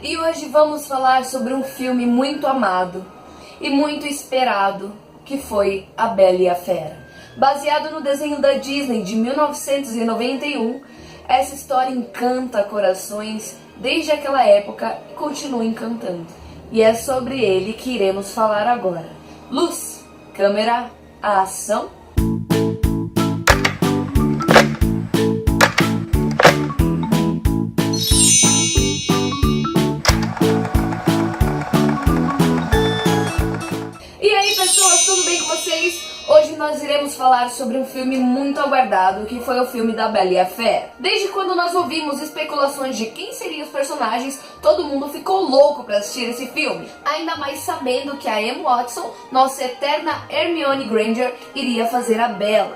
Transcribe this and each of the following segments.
E hoje vamos falar sobre um filme muito amado e muito esperado, que foi A Bela e a Fera. Baseado no desenho da Disney de 1991, essa história encanta corações desde aquela época e continua encantando. E é sobre ele que iremos falar agora. Luz, câmera, ação! E aí pessoas, tudo bem com vocês? Hoje nós iremos falar sobre um filme muito aguardado, que foi o filme da Bela e a Fera. Desde quando nós ouvimos especulações de quem seriam os personagens, todo mundo ficou louco para assistir esse filme. Ainda mais sabendo que a Emma Watson, nossa eterna Hermione Granger, iria fazer a Bela.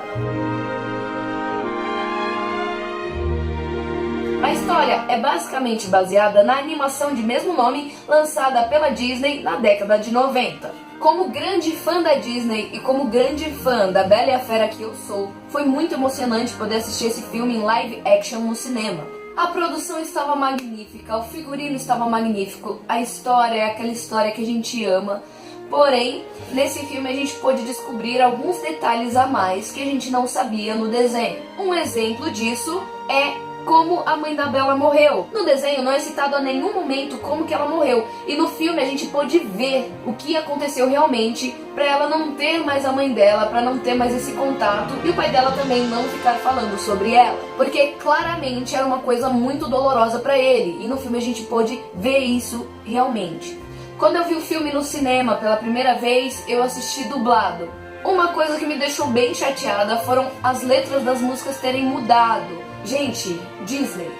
A história é basicamente baseada na animação de mesmo nome lançada pela Disney na década de 90. Como grande fã da Disney e como grande fã da Bela e a Fera que eu sou, foi muito emocionante poder assistir esse filme em live action no cinema. A produção estava magnífica, o figurino estava magnífico, a história é aquela história que a gente ama. Porém, nesse filme a gente pôde descobrir alguns detalhes a mais que a gente não sabia no desenho. Um exemplo disso é como a mãe da Bela morreu. No desenho não é citado a nenhum momento como que ela morreu, e no filme a gente pôde ver o que aconteceu realmente para ela não ter mais a mãe dela, para não ter mais esse contato, e o pai dela também não ficar falando sobre ela, porque claramente era uma coisa muito dolorosa para ele, e no filme a gente pôde ver isso realmente. Quando eu vi o filme no cinema pela primeira vez, eu assisti dublado. Uma coisa que me deixou bem chateada foram as letras das músicas terem mudado. Gente, Disney,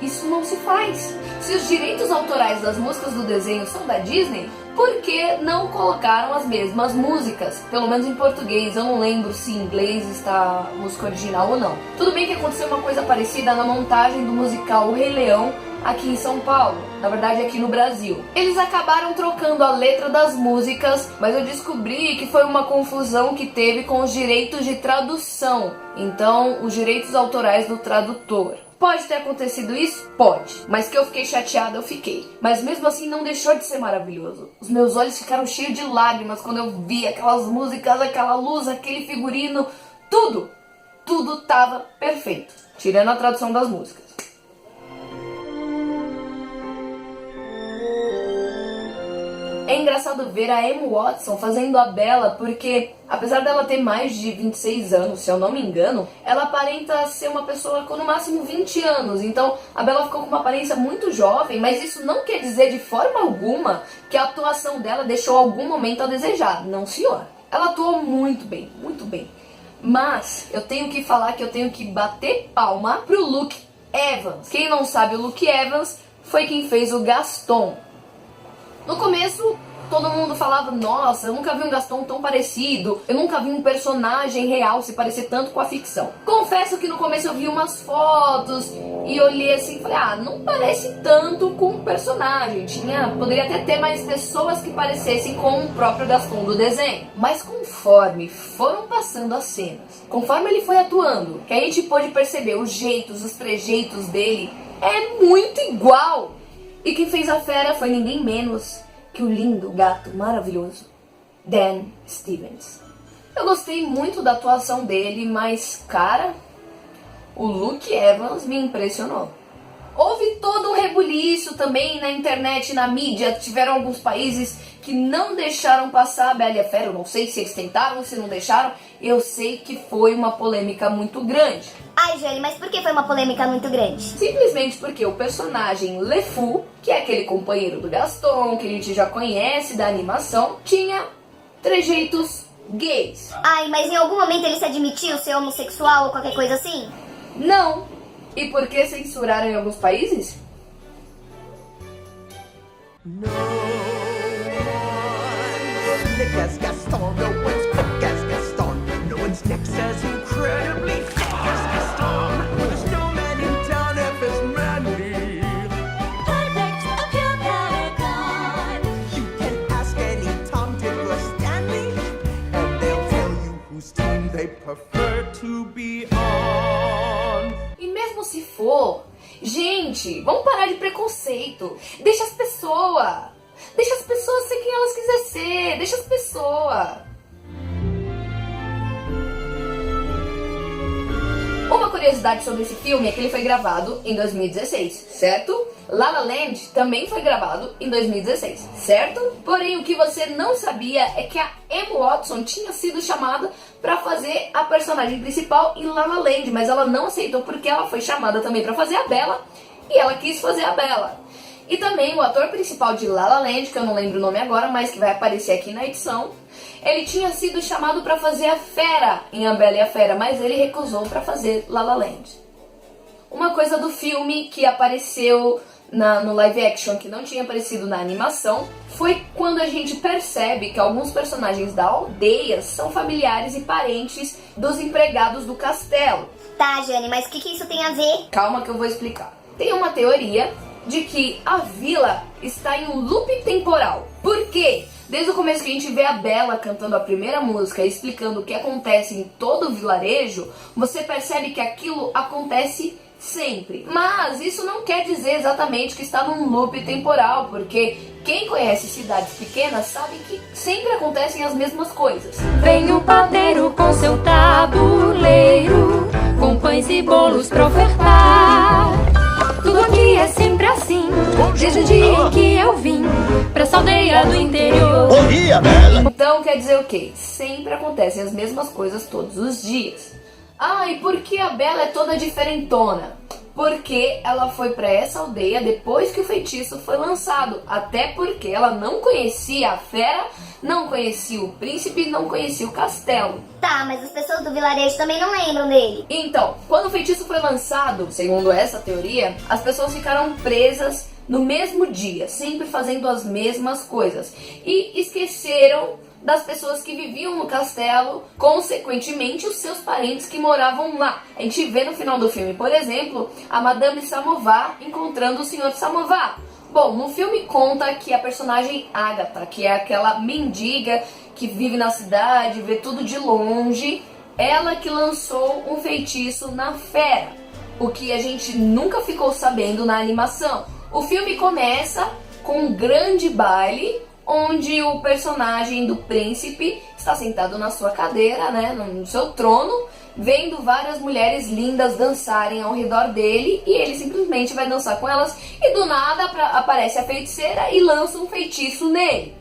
isso não se faz. Se os direitos autorais das músicas do desenho são da Disney, por que não colocaram as mesmas músicas? Pelo menos em português, eu não lembro se em inglês está a música original ou não. Tudo bem que aconteceu uma coisa parecida na montagem do musical O Rei Leão, aqui em São Paulo, na verdade aqui no Brasil. Eles acabaram trocando a letra das músicas, mas eu descobri que foi uma confusão que teve com os direitos de tradução, então os direitos autorais do tradutor. Pode ter acontecido isso? Pode. Mas que eu fiquei chateada, eu fiquei. Mas mesmo assim não deixou de ser maravilhoso. Os meus olhos ficaram cheios de lágrimas quando eu vi aquelas músicas, aquela luz, aquele figurino, tudo. Tudo tava perfeito, tirando a tradução das músicas. É engraçado ver a Emma Watson fazendo a Bela, porque apesar dela ter mais de 26 anos, se eu não me engano, ela aparenta ser uma pessoa com no máximo 20 anos. Então a Bela ficou com uma aparência muito jovem, mas isso não quer dizer de forma alguma que a atuação dela deixou algum momento a desejar. Não, senhor. Ela atuou muito bem, muito bem. Mas eu tenho que falar que eu tenho que bater palma pro Luke Evans. Quem não sabe, o Luke Evans foi quem fez o Gaston. No começo, todo mundo falava, nossa, eu nunca vi um Gaston tão parecido, eu nunca vi um personagem real se parecer tanto com a ficção. Confesso que no começo eu vi umas fotos e olhei assim e falei, não parece tanto com o personagem, poderia até ter mais pessoas que parecessem com o próprio Gaston do desenho. Mas conforme foram passando as cenas, conforme ele foi atuando, que a gente pôde perceber os jeitos, os trejeitos dele, é muito igual. E quem fez a Fera foi ninguém menos que o lindo gato maravilhoso Dan Stevens. Eu gostei muito da atuação dele, mas, cara, o Luke Evans me impressionou. Houve todo um rebuliço também na internet, na mídia. Tiveram alguns países que não deixaram passar a Bela e a Fera. Eu não sei se eles tentaram ou se não deixaram. Eu sei que foi uma polêmica muito grande. Ai, Jane, mas por que foi uma polêmica muito grande? Simplesmente porque o personagem LeFou, que é aquele companheiro do Gaston, que a gente já conhece da animação, tinha trejeitos gays. Ai, mas em algum momento ele se admitiu ser homossexual ou qualquer coisa assim? Não. E por que censuraram em alguns países? No one's slick as Gaston, no one's quick as Gaston, no one's next as incredibly thick as Gaston. There's no man in town half as manly. Perfect, a pure paragon. You can ask any Tom, Dick, or Stanley, and they'll tell you whose team they prefer to be on. E mesmo se for, Gente, vamos parar de preconceito. Deixa as pessoas ser quem elas quiserem ser. Deixa as pessoas. Uma curiosidade sobre esse filme é que ele foi gravado em 2016, certo? La La Land também foi gravado em 2016, certo? Porém, o que você não sabia é que a Emma Watson tinha sido chamada para fazer a personagem principal em La La Land, mas ela não aceitou porque ela foi chamada também para fazer a Bella e ela quis fazer a Bella. E também o ator principal de La La Land, que eu não lembro o nome agora, mas que vai aparecer aqui na edição, ele tinha sido chamado para fazer a Fera em A Bela e a Fera, mas ele recusou para fazer La La Land. Uma coisa do filme que apareceu no live action, que não tinha aparecido na animação, foi quando a gente percebe que alguns personagens da aldeia são familiares e parentes dos empregados do castelo. Tá, Jane, mas o que isso tem a ver? Calma que eu vou explicar. Tem uma teoria de que a vila está em um loop temporal. Por quê? Desde o começo que a gente vê a Bella cantando a primeira música e explicando o que acontece em todo o vilarejo, você percebe que aquilo acontece sempre. Mas isso não quer dizer exatamente que está num loop temporal, porque quem conhece cidades pequenas sabe que sempre acontecem as mesmas coisas. Vem o padeiro com seu tabuleiro, com pães e bolos pra ofertar. Tudo aqui é sempre assim, desde o dia em que eu vim pra essa aldeia do interior. Bom dia, Bela! Então quer dizer o quê? Sempre acontecem as mesmas coisas todos os dias. Ah, e por que a Bella é toda diferentona? Porque ela foi pra essa aldeia depois que o feitiço foi lançado. Até porque ela não conhecia a fera, não conhecia o príncipe, não conhecia o castelo. Tá, mas as pessoas do vilarejo também não lembram dele. Então, quando o feitiço foi lançado, segundo essa teoria, as pessoas ficaram presas no mesmo dia, sempre fazendo as mesmas coisas. E esqueceram das pessoas que viviam no castelo, consequentemente os seus parentes que moravam lá. A gente vê no final do filme, por exemplo, a Madame Samovar encontrando o Sr. Samovar. Bom, no filme conta que a personagem Agatha, que é aquela mendiga que vive na cidade, vê tudo de longe, ela que lançou um feitiço na fera, o que a gente nunca ficou sabendo na animação. O filme começa com um grande baile, onde o personagem do príncipe está sentado na sua cadeira, né, no seu trono, vendo várias mulheres lindas dançarem ao redor dele, e ele simplesmente vai dançar com elas, e do nada aparece a feiticeira e lança um feitiço nele.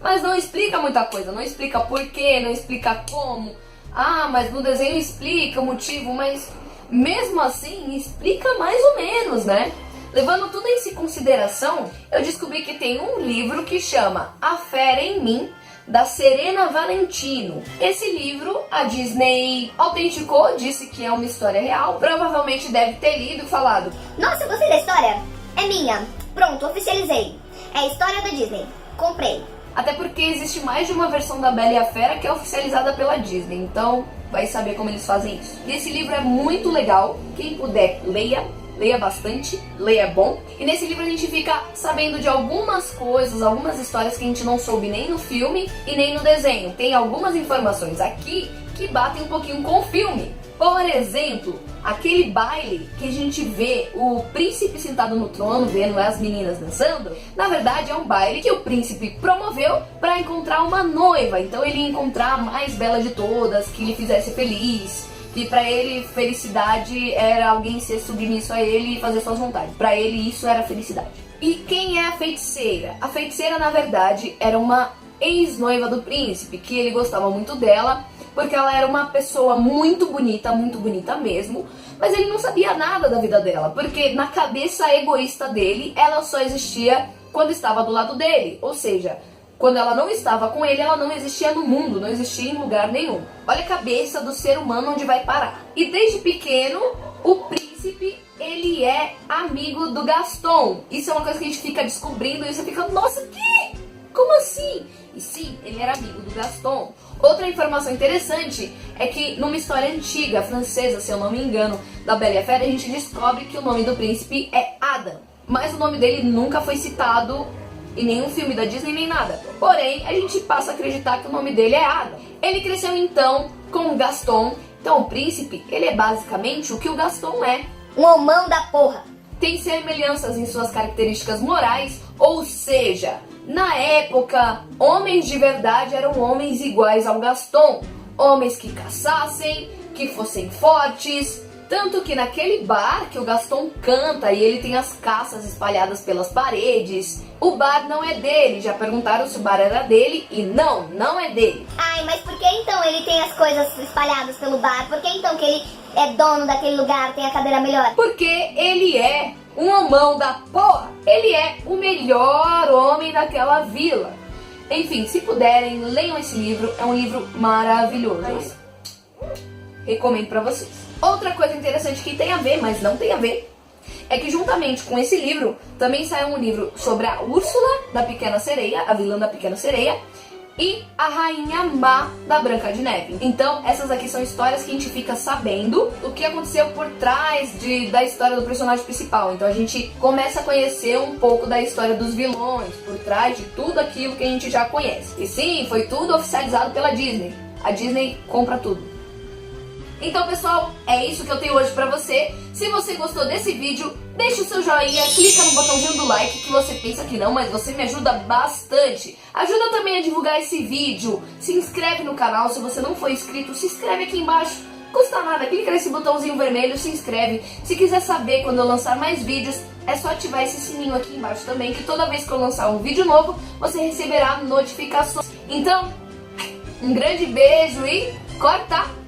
Mas não explica muita coisa, não explica porquê, não explica como. Ah, mas no desenho explica o motivo, mas mesmo assim explica mais ou menos, né? Levando tudo isso em consideração, eu descobri que tem um livro que chama A Fera em Mim, da Serena Valentino. Esse livro a Disney autenticou, disse que é uma história real, provavelmente deve ter lido e falado: Nossa, eu gostei da história. É minha. Pronto, oficializei. É a história da Disney. Comprei. Até porque existe mais de uma versão da Bela e a Fera que é oficializada pela Disney, então vai saber como eles fazem isso. E esse livro é muito legal, quem puder, leia bastante, leia bom. E nesse livro a gente fica sabendo de algumas coisas, algumas histórias que a gente não soube nem no filme e nem no desenho. Tem algumas informações aqui que batem um pouquinho com o filme. Por exemplo, aquele baile que a gente vê o príncipe sentado no trono, vendo as meninas dançando, na verdade é um baile que o príncipe promoveu para encontrar uma noiva. Então ele ia encontrar a mais bela de todas, que lhe fizesse feliz. E pra ele, felicidade era alguém ser submisso a ele e fazer suas vontades. Pra ele, isso era felicidade. E quem é a feiticeira? A feiticeira, na verdade, era uma ex-noiva do príncipe, que ele gostava muito dela, porque ela era uma pessoa muito bonita mesmo, mas ele não sabia nada da vida dela, porque na cabeça egoísta dele, ela só existia quando estava do lado dele, ou seja, quando ela não estava com ele, ela não existia no mundo, não existia em lugar nenhum. Olha a cabeça do ser humano onde vai parar. E desde pequeno, o príncipe, ele é amigo do Gaston. Isso é uma coisa que a gente fica descobrindo e você fica, nossa, que? Como assim? E sim, ele era amigo do Gaston. Outra informação interessante é que numa história antiga, francesa, se eu não me engano, da Bela e a Fera, a gente descobre que o nome do príncipe é Adam. Mas o nome dele nunca foi citado em nenhum filme da Disney nem nada. Porém, a gente passa a acreditar que o nome dele é Adam. Ele cresceu então com o Gaston. Então o príncipe, ele é basicamente o que o Gaston é. Um homão da porra. tem semelhanças em suas características morais, ou seja, na época, homens de verdade eram homens iguais ao Gaston, homens que caçassem, que fossem fortes, tanto que naquele bar que o Gaston canta e ele tem as caças espalhadas pelas paredes, o bar não é dele. Já perguntaram se o bar era dele e não é dele. Ai, mas por que então ele tem as coisas espalhadas pelo bar? Por que então que ele é dono daquele lugar, tem a cadeira melhor? Porque ele é um homão da porra. Ele é o melhor homem daquela vila. Enfim, se puderem, leiam esse livro. É um livro maravilhoso. Recomendo pra vocês. Outra coisa interessante que tem a ver, mas não tem a ver, é que juntamente com esse livro, também saiu um livro sobre a Úrsula da Pequena Sereia, a vilã da Pequena Sereia, e a Rainha Má da Branca de Neve. Então, essas aqui são histórias que a gente fica sabendo o que aconteceu por trás da história do personagem principal. Então a gente começa a conhecer um pouco da história dos vilões, por trás de tudo aquilo que a gente já conhece. E sim, foi tudo oficializado pela Disney. A Disney compra tudo. Então, pessoal, é isso que eu tenho hoje pra você. Se você gostou desse vídeo, deixa o seu joinha, clica no botãozinho do like, que você pensa que não, mas você me ajuda bastante. Ajuda também a divulgar esse vídeo. Se inscreve no canal, se você não for inscrito, se inscreve aqui embaixo. Custa nada, clica nesse botãozinho vermelho, se inscreve. Se quiser saber quando eu lançar mais vídeos, é só ativar esse sininho aqui embaixo também, que toda vez que eu lançar um vídeo novo, você receberá notificações. Então, um grande beijo e corta!